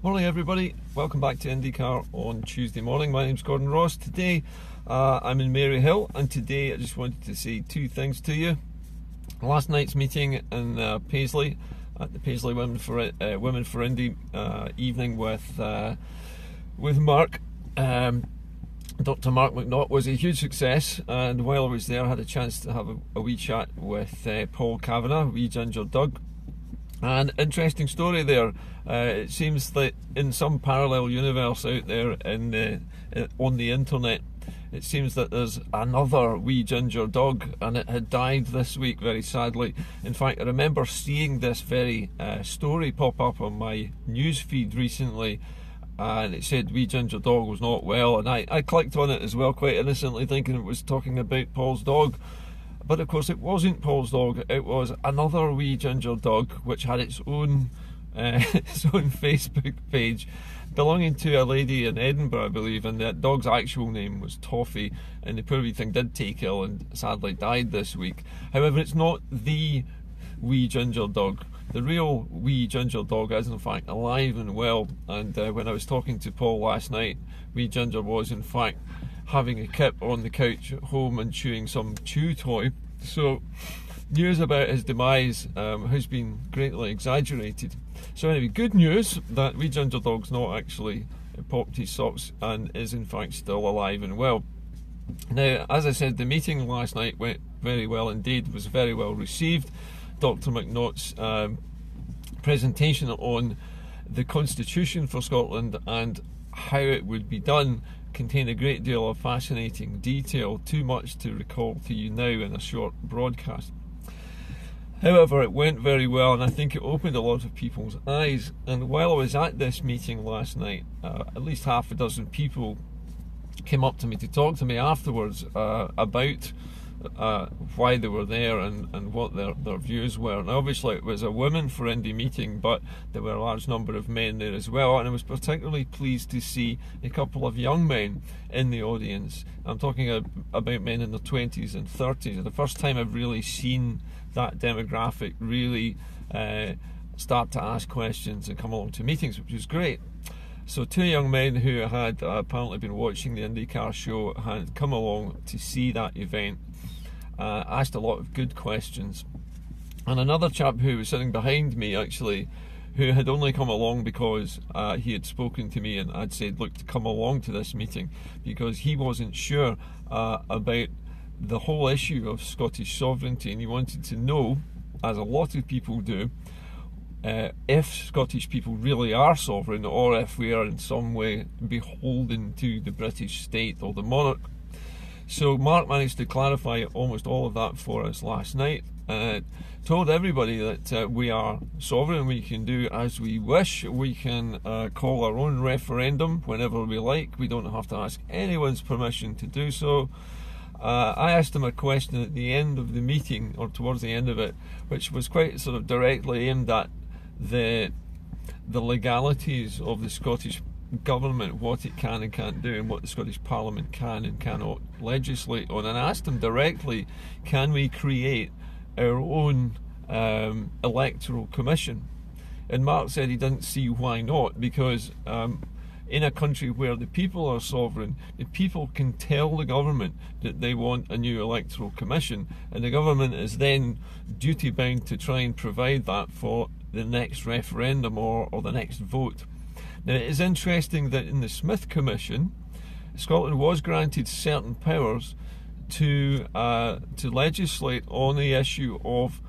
Morning everybody, welcome back to Indycar on Tuesday morning. My name's Gordon Ross. Today I'm in Maryhill, and today I just wanted to say two things to you. Last night's meeting in Paisley, at the Paisley Women for Indy evening with Mark, Dr. Mark McNaught, was a huge success, and while I was there I had a chance to have a wee chat with Paul Kavanagh, wee ginger Doug. And interesting story there. It seems that in some parallel universe out there on the internet, it seems that there's another wee ginger dog, and it had died this week, very sadly. In fact, I remember seeing this very story pop up on my news feed recently, and it said wee ginger dog was not well, and I clicked on it as well, quite innocently, thinking it was talking about Paul's dog. But of course it wasn't Paul's dog, it was another wee ginger dog which had its own Facebook page belonging to a lady in Edinburgh, I believe, and that dog's actual name was Toffee, and the poor wee thing did take ill and sadly died this week. However, it's not the wee ginger dog. The real wee ginger dog is in fact alive and well, and when I was talking to Paul last night, wee ginger was in fact having a kip on the couch at home and chewing some chew toy. So news about his demise has been greatly exaggerated. So anyway, good news that wee ginger dog's not actually popped his socks and is in fact still alive and well. Now, as I said, the meeting last night went very well indeed, was very well received. Dr. McNaught's presentation on the Constitution for Scotland and how it would be done contain a great deal of fascinating detail, too much to recall to you now in a short broadcast. However, it went very well, and I think it opened a lot of people's eyes. And while I was at this meeting last night, at least half a dozen people came up to me to talk to me afterwards about why they were there and what their views were. And obviously it was a Women for Indy meeting, but there were a large number of men there as well, and I was particularly pleased to see a couple of young men in the audience. I'm talking about men in their 20s and 30s. The first time I've really seen that demographic really start to ask questions and come along to meetings, which was great. So two young men who had apparently been watching the Indycar show had come along to see that event, asked a lot of good questions. And another chap who was sitting behind me, actually, who had only come along because he had spoken to me and I'd said, look, to come along to this meeting, because he wasn't sure about the whole issue of Scottish sovereignty, and he wanted to know, as a lot of people do, if Scottish people really are sovereign, or if we are in some way beholden to the British state or the monarch. So Mark managed to clarify almost all of that for us last night, told everybody that we are sovereign, we can do as we wish, we can call our own referendum whenever we like, we don't have to ask anyone's permission to do so. I asked him a question at the end of the meeting, or towards the end of it, which was quite sort of directly aimed at the legalities of the Scottish government, what it can and can't do, and what the Scottish Parliament can and cannot legislate on. And I asked him directly, can we create our own electoral commission? And Mark said he didn't see why not, because in a country where the people are sovereign, the people can tell the government that they want a new electoral commission, and the government is then duty bound to try and provide that for the next referendum or the next vote. Now, it is interesting that in the Smith Commission, Scotland was granted certain powers to legislate on the issue of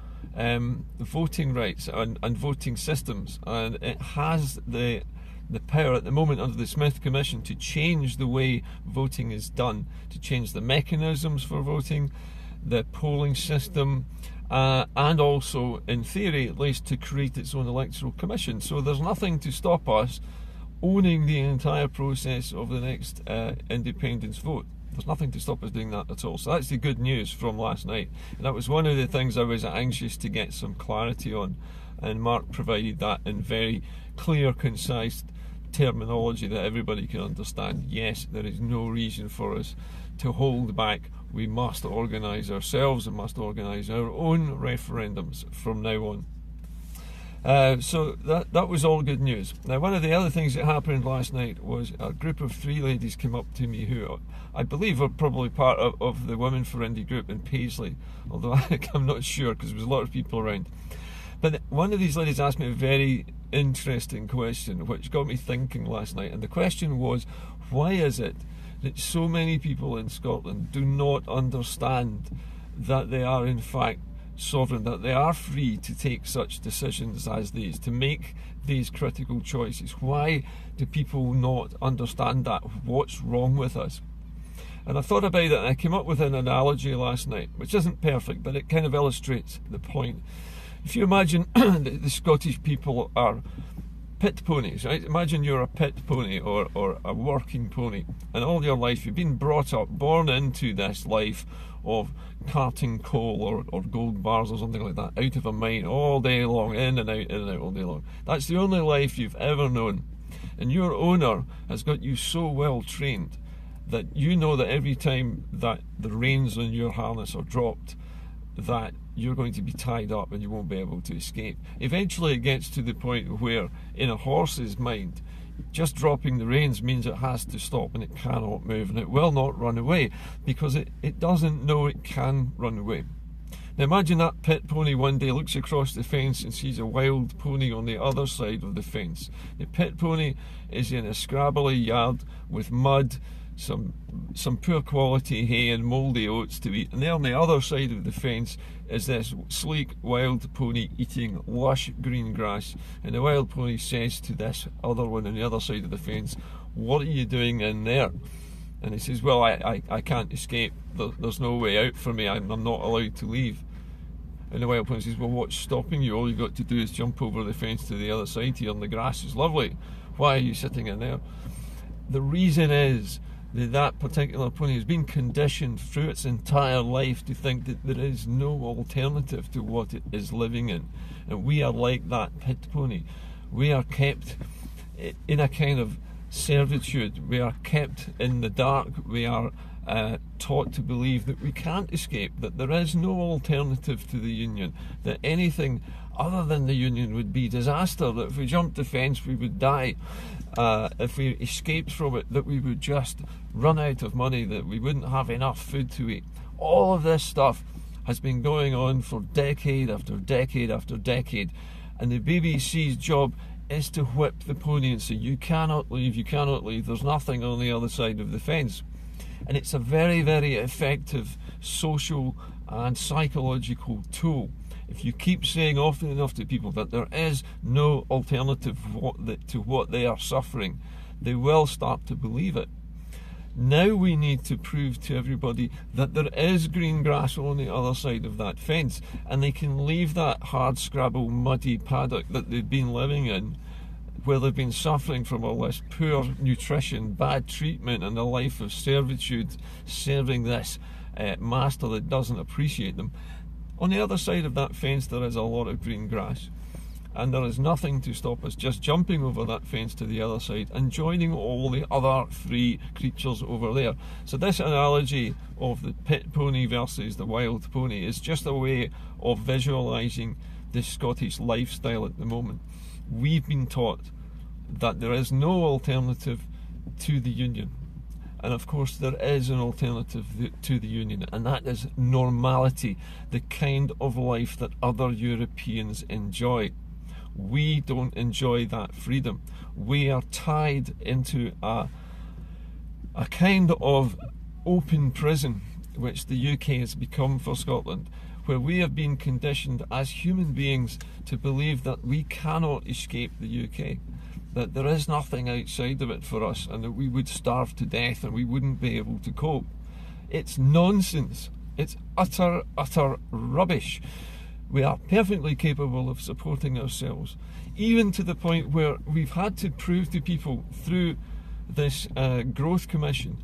voting rights and voting systems, and it has the power at the moment under the Smith Commission to change the way voting is done, to change the mechanisms for voting, the polling system, and also, in theory at least, to create its own electoral commission. So there's nothing to stop us owning the entire process of the next independence vote. There's nothing to stop us doing that at all. So that's the good news from last night, and that was one of the things I was anxious to get some clarity on, and Mark provided that in very clear, concise terminology that everybody can understand. Yes, there is no reason for us to hold back. We must organise ourselves and must organise our own referendums from now on. So that was all good news. Now, one of the other things that happened last night was a group of 3 ladies came up to me who I believe are probably part of the Women for Indy group in Paisley, although I'm not sure because there was a lot of people around. But one of these ladies asked me a very interesting question which got me thinking last night, and the question was, why is it that so many people in Scotland do not understand that they are in fact sovereign, that they are free to take such decisions as these, to make these critical choices? Why do people not understand that? What's wrong with us? And I thought about it, and I came up with an analogy last night, which isn't perfect, but it kind of illustrates the point. If you imagine the Scottish people are pit ponies, right? Imagine you're a pit pony or a working pony, and all your life you've been brought up, born into this life of carting coal or gold bars or something like that out of a mine all day long, in and out all day long. That's the only life you've ever known, and your owner has got you so well trained that you know that every time that the reins on your harness are dropped, that you're going to be tied up and you won't be able to escape. Eventually it gets to the point where, in a horse's mind, just dropping the reins means it has to stop and it cannot move, and it will not run away because it doesn't know it can run away. Now imagine that pit pony one day looks across the fence and sees a wild pony on the other side of the fence. The pit pony is in a scrabbly yard with mud, some poor quality hay and mouldy oats to eat, and there on the other side of the fence is this sleek wild pony eating lush green grass, and the wild pony says to this other one on the other side of the fence, "What are you doing in there?" And he says, "Well, I can't escape. There's no way out for me. I'm not allowed to leave." And the wild pony says, "Well, what's stopping you? All you've got to do is jump over the fence to the other side here, and the grass is lovely. Why are you sitting in there?" The reason is that particular pony has been conditioned through its entire life to think that there is no alternative to what it is living in. And we are like that pit pony. We are kept in a kind of servitude. We are kept in the dark. We are taught to believe that we can't escape, that there is no alternative to the union, that anything other than the union would be disaster, that if we jumped the fence we would die, if we escaped from it that we would just run out of money, that we wouldn't have enough food to eat. All of this stuff has been going on for decade after decade after decade, and the BBC's job is to whip the pony and say, you cannot leave, there's nothing on the other side of the fence. And it's a very, very effective social and psychological tool. If you keep saying often enough to people that there is no alternative to what they are suffering, they will start to believe it. Now we need to prove to everybody that there is green grass on the other side of that fence, and they can leave that hard scrabble muddy paddock that they've been living in, where they've been suffering from all this poor nutrition, bad treatment, and a life of servitude, serving this master that doesn't appreciate them. On the other side of that fence there is a lot of green grass, and there is nothing to stop us just jumping over that fence to the other side and joining all the other free creatures over there. So this analogy of the pit pony versus the wild pony is just a way of visualising the Scottish lifestyle at the moment. We've been taught that there is no alternative to the union. And of course there is an alternative to the union, and that is normality, the kind of life that other Europeans enjoy. We don't enjoy that freedom. We are tied into a kind of open prison, which the UK has become for Scotland, where we have been conditioned as human beings to believe that we cannot escape the UK, that there is nothing outside of it for us, and that we would starve to death and we wouldn't be able to cope. It's nonsense. It's utter rubbish. We are perfectly capable of supporting ourselves, even to the point where we've had to prove to people through this growth commission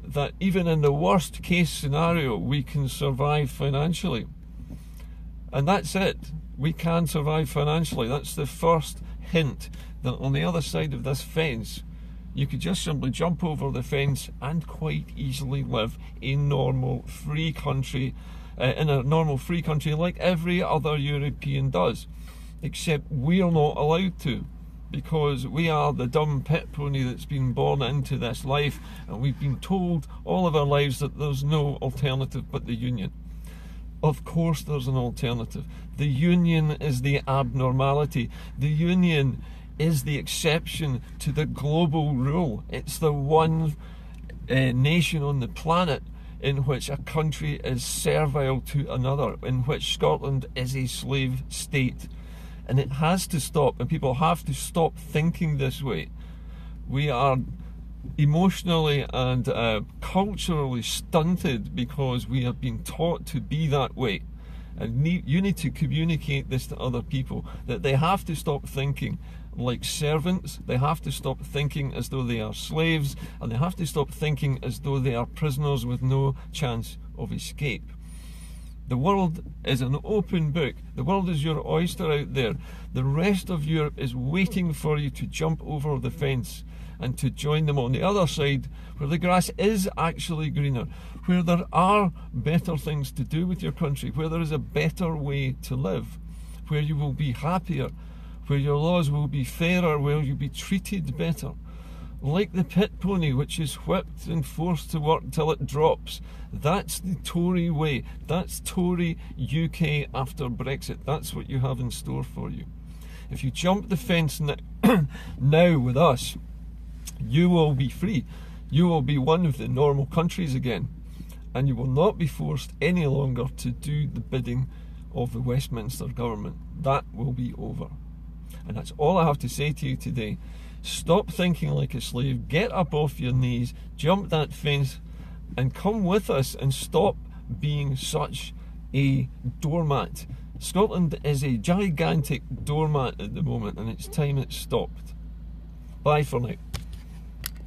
that even in the worst case scenario we can survive financially. And that's it. We can survive financially. That's the first hint that on the other side of this fence you could just simply jump over the fence and quite easily live a normal free country, in a normal free country like every other European does. except we're not allowed to, because we are the dumb pit pony that's been born into this life, and we've been told all of our lives that there's no alternative but the union. Of course there's an alternative. The union is the abnormality. The union is the exception to the global rule. It's the one nation on the planet in which a country is servile to another, in which Scotland is a slave state. And it has to stop, and people have to stop thinking this way. We are emotionally and culturally stunted because we have been taught to be that way. And you need to communicate this to other people, that they have to stop thinking like servants, they have to stop thinking as though they are slaves, and they have to stop thinking as though they are prisoners with no chance of escape. The world is an open book. The world is your oyster out there. The rest of Europe is waiting for you to jump over the fence and to join them on the other side, where the grass is actually greener, where there are better things to do with your country, where there is a better way to live, where you will be happier, where your laws will be fairer, where you'll be treated better. Like the pit pony, which is whipped and forced to work till it drops. That's the Tory way. That's Tory UK after Brexit. That's what you have in store for you. If you jump the fence now with us, you will be free. You will be one of the normal countries again, and you will not be forced any longer to do the bidding of the Westminster government. That will be over. And that's all I have to say to you today. Stop thinking like a slave, get up off your knees, jump that fence, and come with us, and stop being such a doormat. Scotland is a gigantic doormat at the moment, and it's time it stopped. Bye for now.